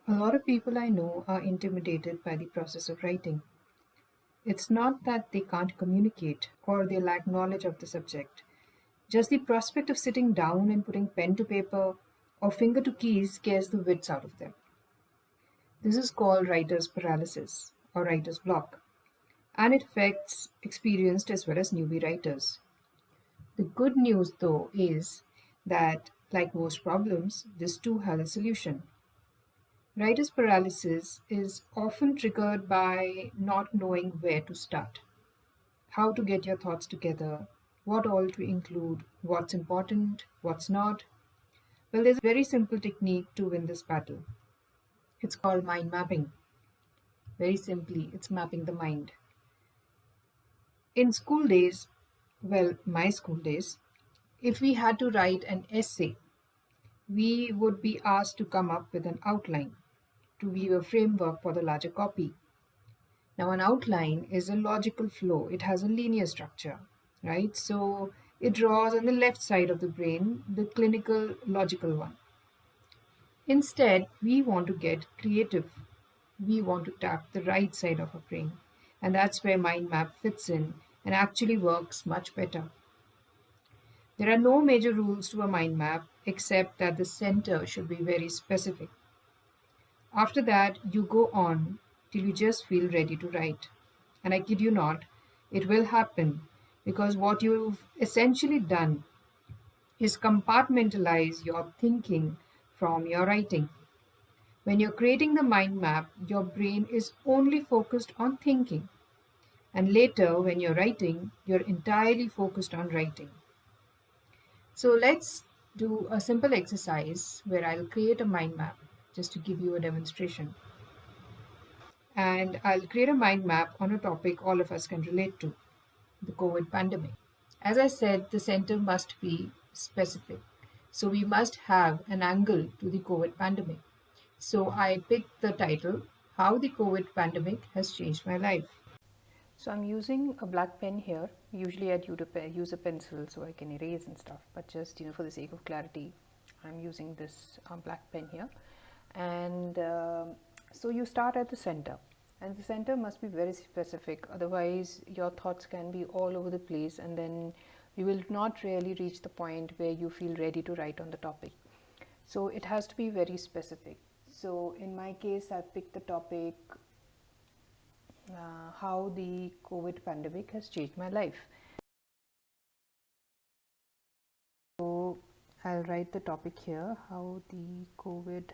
A lot of people I know are intimidated by the process of writing. It's not that they can't communicate or they lack knowledge of the subject. Just the prospect of sitting down and putting pen to paper or finger to keys scares the wits out of them. This is called writer's paralysis or writer's block, and it affects experienced as well as newbie writers. The good news, though, is that, like most problems, this too has a solution. Writer's paralysis is often triggered by not knowing where to start, how to get your thoughts together, what all to include, what's important, what's not. Well, there's a very simple technique to win this battle. It's called mind mapping. Very simply, it's mapping the mind. In school days, well, my school days, if we had to write an essay, we would be asked to come up with an outline to weave a framework for the larger copy. Now, an outline is a logical flow, it has a linear structure, right? So, it draws on the left side of the brain, the clinical logical one. Instead, we want to get creative. We want to tap the right side of our brain. And that's where mind map fits in and actually works much better. There are no major rules to a mind map except that the center should be very specific. After that, you go on till you just feel ready to write. And I kid you not, it will happen because what you've essentially done is compartmentalize your thinking from your writing. When you're creating the mind map, your brain is only focused on thinking. And later, when you're writing, you're entirely focused on writing. So let's do a simple exercise where I'll create a mind map just to give you a demonstration. And I'll create a mind map on a topic all of us can relate to, the COVID pandemic. As I said, the center must be specific. So we must have an angle to the COVID pandemic. So I picked the title, How the COVID Pandemic Has Changed My Life. So I'm using a black pen here. Usually I'd use a pencil so I can erase and stuff, but just for the sake of clarity, I'm using this black pen here. And so you start at the center, and the center must be very specific, otherwise your thoughts can be all over the place and then you will not really reach the point where you feel ready to write on the topic. So it has to be very specific. So in my case, I picked the topic, how the COVID pandemic has changed my life. So I'll write the topic here, how the COVID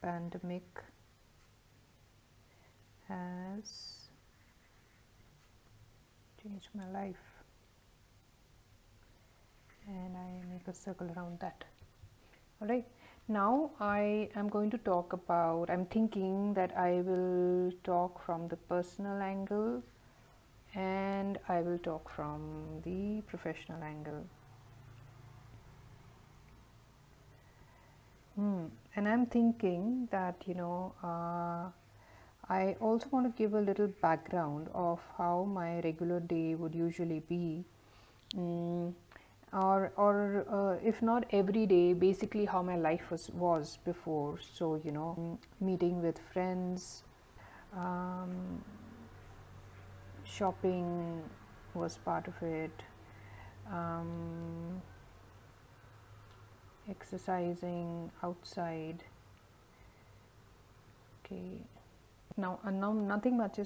pandemic has changed my life, and I make a circle around that. All right. Now I am going to talk about, I'm thinking that I will talk from the personal angle and I will talk from the professional angle. And I'm thinking that, I also want to give a little background of how my regular day would usually be. Or if not every day, basically how my life was before. So meeting with friends, shopping was part of it, exercising outside. Okay, now nothing much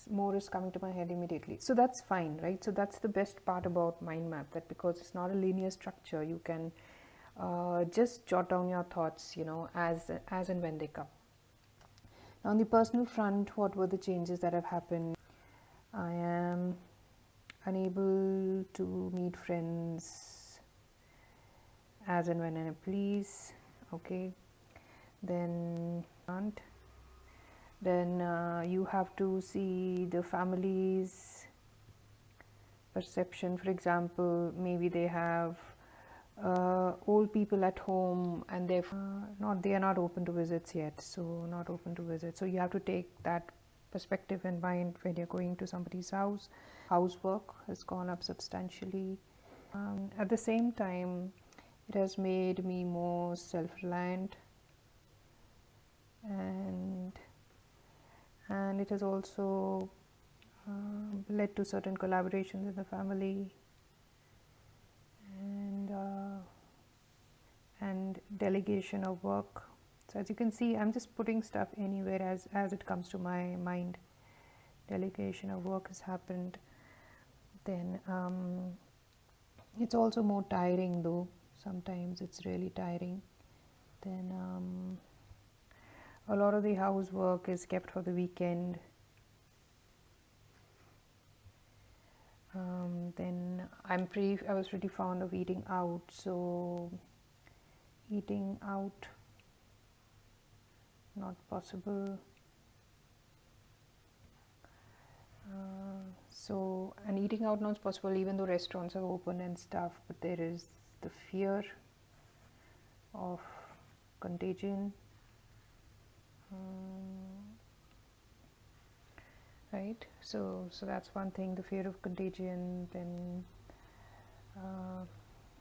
more is coming to my head immediately, so that's fine, right? So that's the best part about mind map, that because it's not a linear structure, you can just jot down your thoughts as and when they come. Now on the personal front, what were the changes that have happened? I am unable to meet friends as and when I please. Okay, then you have to see the family's perception. For example, maybe they have old people at home and they are not open to visits yet, so not open to visits. So you have to take that perspective in mind when you're going to somebody's house. Housework has gone up substantially. At the same time, it has made me more self-reliant. and it has also led to certain collaborations in the family, and delegation of work. So as you can see, I'm just putting stuff anywhere as it comes to my mind. Delegation of work has happened. Then it's also more tiring, though. Sometimes it's really tiring. Then a lot of the housework is kept for the weekend. Then I was pretty fond of eating out, so eating out not possible. And eating out not possible even though restaurants are open and stuff, but there is the fear of contagion, right? So that's one thing, the fear of contagion. Then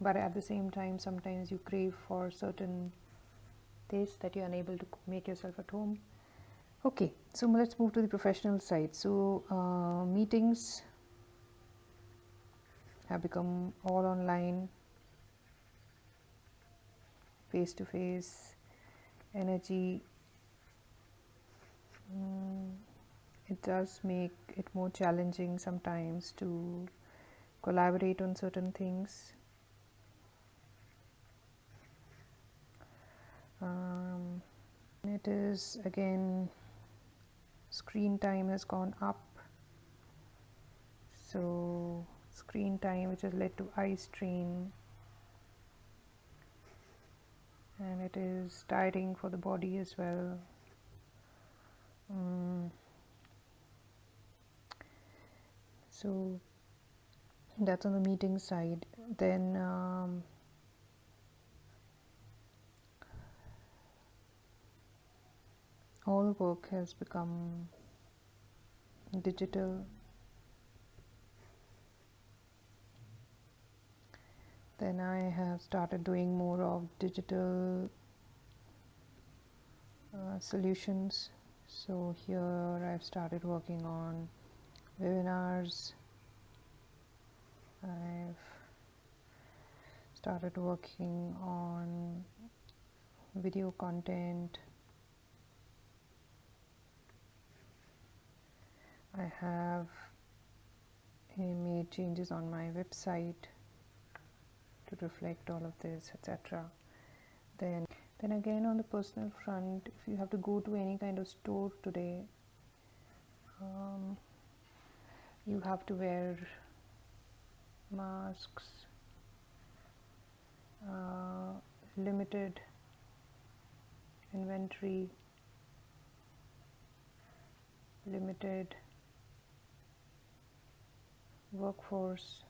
but at the same time, sometimes you crave for certain tastes that you're unable to make yourself at home. Okay, so let's move to the professional side. So meetings have become all online, face to face. Energy, it does make it more challenging sometimes to collaborate on certain things. It is again, screen time has gone up. So screen time, which has led to eye strain, and it is tiring for the body as well. So that's on the meeting side. Then all work has become digital. Then I have started doing more of digital solutions. So here I've started working on webinars. I've started working on video content. I have made changes on my website to reflect all of this, etc. Then again, on the personal front, if you have to go to any kind of store today, you have to wear masks, limited inventory, limited workforce,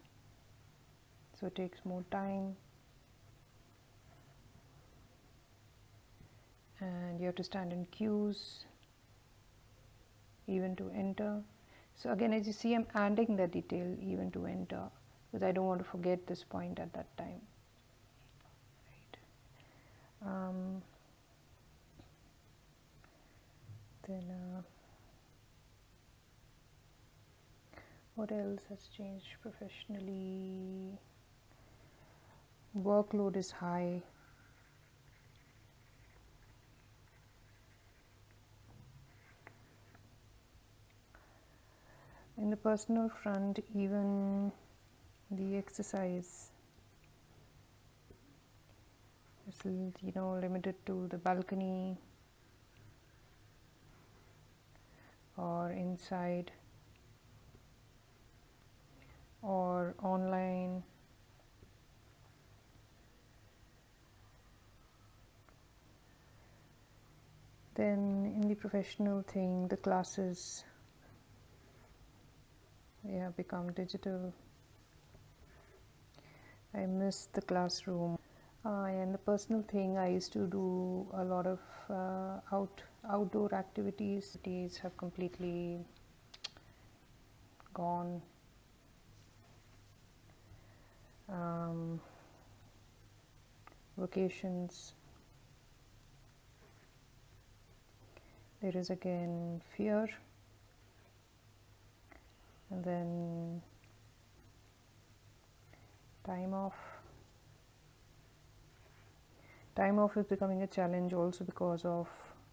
so it takes more time, and you have to stand in queues even to enter. So again, as you see, I'm adding the detail even to enter because I don't want to forget this point at that time. Right. Then what else has changed professionally? Workload is high. In the personal front, even the exercise is, limited to the balcony or inside or online. Then in the professional thing, the classes, they have become digital. I miss the classroom. And the personal thing, I used to do a lot of outdoor activities. These have completely gone. Vacations. There is again fear, and then time off. Time off is becoming a challenge also because of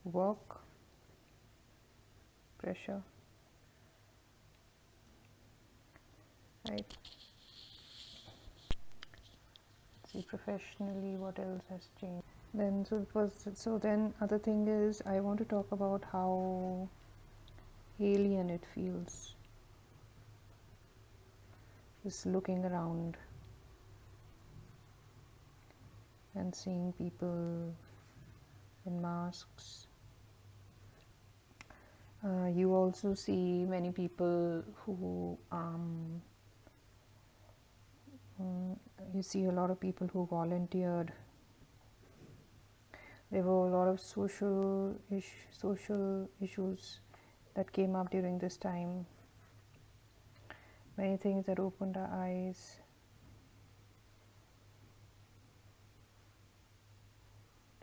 work pressure, right? See, professionally, what else has changed? Then then other thing is I want to talk about how alien it feels, just looking around and seeing people in masks. You also see many people who you see a lot of people who volunteered. There were a lot of social issues that came up during this time. Many things that opened our eyes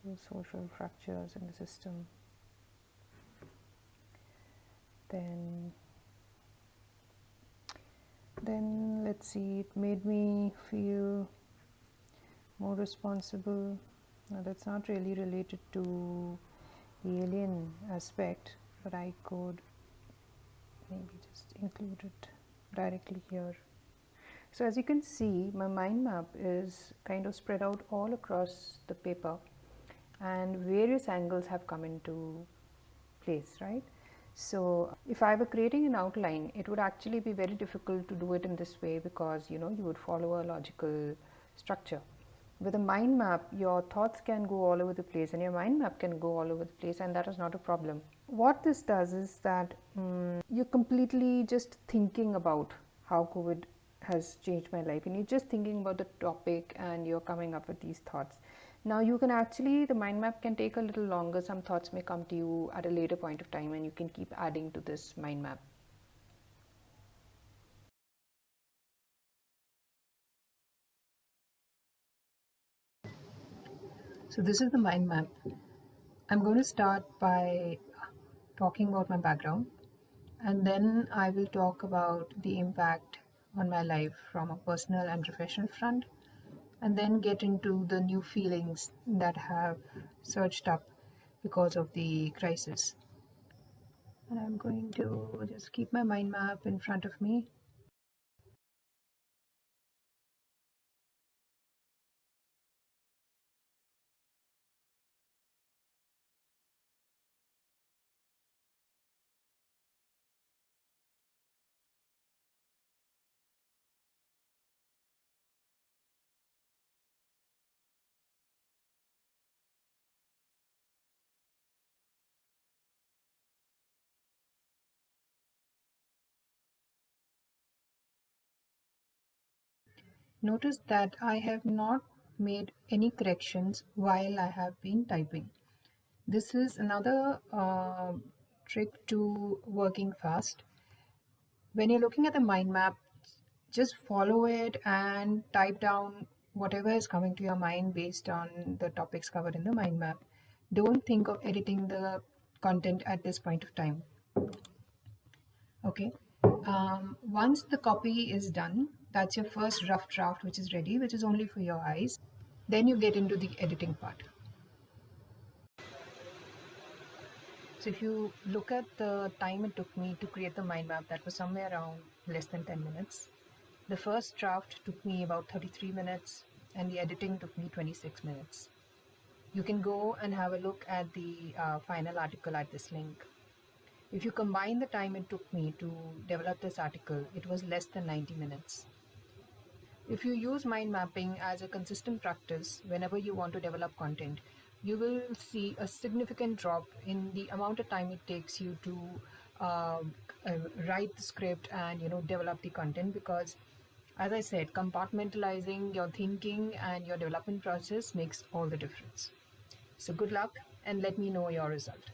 to social fractures in the system. Then let's see, it made me feel more responsible. Now, that's not really related to the alien aspect, but I could maybe just include it directly here. So as you can see, my mind map is kind of spread out all across the paper, and various angles have come into place, right? So if I were creating an outline, it would actually be very difficult to do it in this way, because you would follow a logical structure. With a mind map, your thoughts can go all over the place, and your mind map can go all over the place, and that is not a problem. What this does is that you're completely just thinking about how COVID has changed my life, and you're just thinking about the topic and you're coming up with these thoughts. Now you can actually, the mind map can take a little longer. Some thoughts may come to you at a later point of time, and you can keep adding to this mind map. So this is the mind map. I'm going to start by talking about my background, and then I will talk about the impact on my life from a personal and professional front, and then get into the new feelings that have surged up because of the crisis. And I'm going to just keep my mind map in front of me. Notice that I have not made any corrections while I have been typing. This is another trick to working fast. When you're looking at the mind map, just follow it and type down whatever is coming to your mind based on the topics covered in the mind map. Don't think of editing the content at this point of time. Okay. Once the copy is done, that's your first rough draft, which is ready, which is only for your eyes. Then you get into the editing part. So if you look at the time it took me to create the mind map, that was somewhere around less than 10 minutes. The first draft took me about 33 minutes, and the editing took me 26 minutes. You can go and have a look at the final article at this link. If you combine the time it took me to develop this article, it was less than 90 minutes. If you use mind mapping as a consistent practice whenever you want to develop content, you will see a significant drop in the amount of time it takes you to uh, write the script and develop the content, because as I said, compartmentalizing your thinking and your development process makes all the difference. So good luck, and let me know your result.